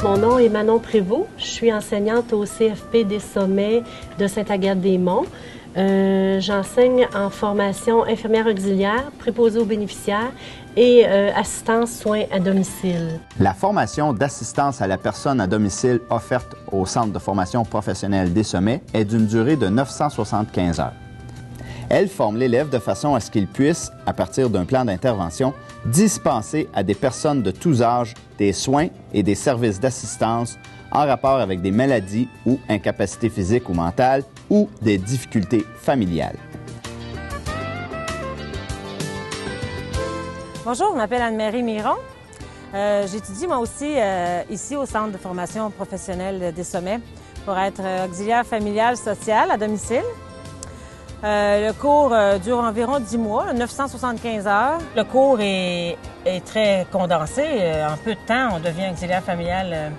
Mon nom est Manon Prévost. Je suis enseignante au CFP des Sommets de Sainte-Agathe-des-Monts. J'enseigne en formation infirmière auxiliaire, préposée aux bénéficiaires et assistance soins à domicile. La formation d'assistance à la personne à domicile offerte au Centre de formation professionnelle des Sommets est d'une durée de 975 heures. Elle forme l'élève de façon à ce qu'il puisse, à partir d'un plan d'intervention, dispenser à des personnes de tous âges des soins et des services d'assistance en rapport avec des maladies ou incapacités physiques ou mentales ou des difficultés familiales. Bonjour, je m'appelle Anne-Marie Miron. J'étudie moi aussi ici au Centre de formation professionnelle des Sommets pour être auxiliaire familiale sociale à domicile. Le cours dure environ 10 mois, 975 heures. Le cours est très condensé. En peu de temps, on devient auxiliaire familial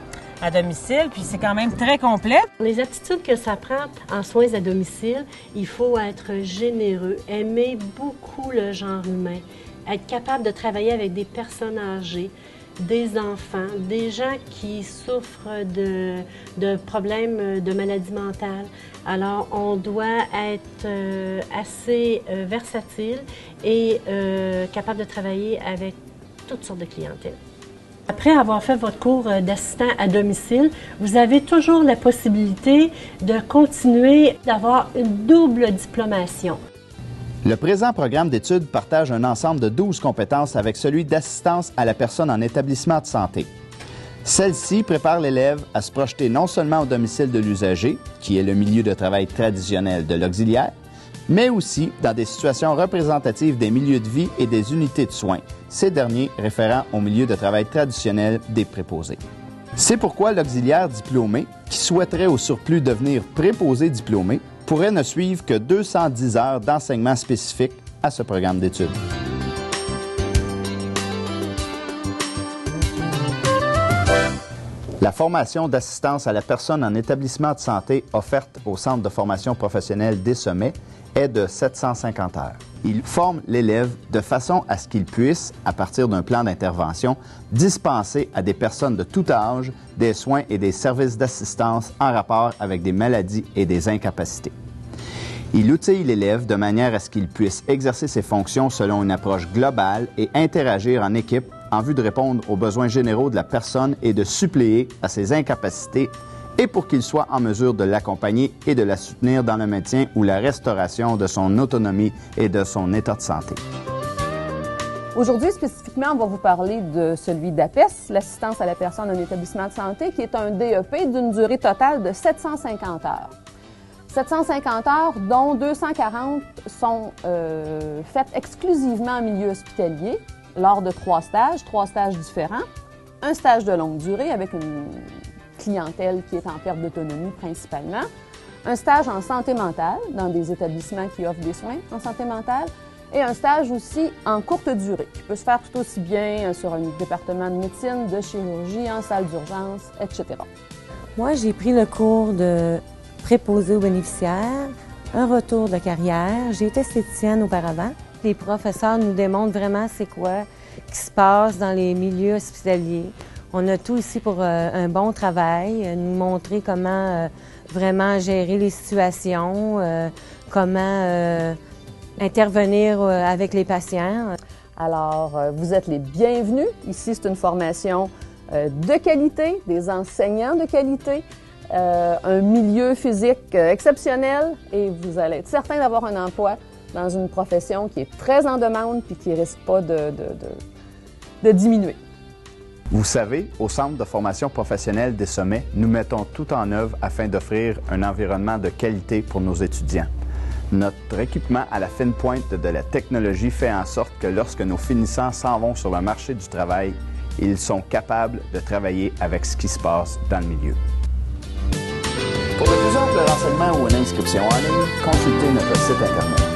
à domicile, puis c'est quand même très complet. Les attitudes que ça prend en soins à domicile, il faut être généreux, aimer beaucoup le genre humain, être capable de travailler avec des personnes âgées, des enfants, des gens qui souffrent de problèmes de maladies mentales. Alors, on doit être assez versatile et capable de travailler avec toutes sortes de clientèle. Après avoir fait votre cours d'assistant à domicile, vous avez toujours la possibilité de continuer d'avoir une double diplomation. Le présent programme d'études partage un ensemble de 12 compétences avec celui d'assistance à la personne en établissement de santé. Celle-ci prépare l'élève à se projeter non seulement au domicile de l'usager, qui est le milieu de travail traditionnel de l'auxiliaire, mais aussi dans des situations représentatives des milieux de vie et des unités de soins, ces derniers référant au milieu de travail traditionnel des préposés. C'est pourquoi l'auxiliaire diplômé, qui souhaiterait au surplus devenir préposé diplômé, pourrait ne suivre que 210 heures d'enseignement spécifique à ce programme d'études. La formation d'assistance à la personne en établissement de santé offerte au Centre de formation professionnelle des Sommets est de 750 heures. Il forme l'élève de façon à ce qu'il puisse, à partir d'un plan d'intervention, dispenser à des personnes de tout âge des soins et des services d'assistance en rapport avec des maladies et des incapacités. Il outille l'élève de manière à ce qu'il puisse exercer ses fonctions selon une approche globale et interagir en équipe en vue de répondre aux besoins généraux de la personne et de suppléer à ses incapacités et pour qu'il soit en mesure de l'accompagner et de la soutenir dans le maintien ou la restauration de son autonomie et de son état de santé. Aujourd'hui, spécifiquement, on va vous parler de celui d'APES, l'assistance à la personne en établissement de santé, qui est un DEP d'une durée totale de 750 heures. 750 heures, dont 240 sont faites exclusivement en milieu hospitalier, lors de 3 stages différents. Un stage de longue durée avec une clientèle qui est en perte d'autonomie principalement. Un stage en santé mentale dans des établissements qui offrent des soins en santé mentale. Et un stage aussi en courte durée, qui peut se faire tout aussi bien sur un département de médecine, de chirurgie, en salle d'urgence, etc. Moi, j'ai pris le cours de préposé aux bénéficiaires, un retour de carrière. J'ai été esthéticienne auparavant. Les professeurs nous démontrent vraiment c'est quoi qui se passe dans les milieux hospitaliers. On a tout ici pour un bon travail, nous montrer comment vraiment gérer les situations, comment intervenir avec les patients. Alors, vous êtes les bienvenus. Ici, c'est une formation de qualité, des enseignants de qualité, un milieu physique exceptionnel et vous allez être certain d'avoir un emploi dans une profession qui est très en demande et qui ne risque pas de diminuer. Vous savez, au Centre de formation professionnelle des Sommets, nous mettons tout en œuvre afin d'offrir un environnement de qualité pour nos étudiants. Notre équipement à la fine pointe de la technologie fait en sorte que lorsque nos finissants s'en vont sur le marché du travail, ils sont capables de travailler avec ce qui se passe dans le milieu. Pour de plus amples renseignements ou une inscription en ligne, consultez notre site Internet.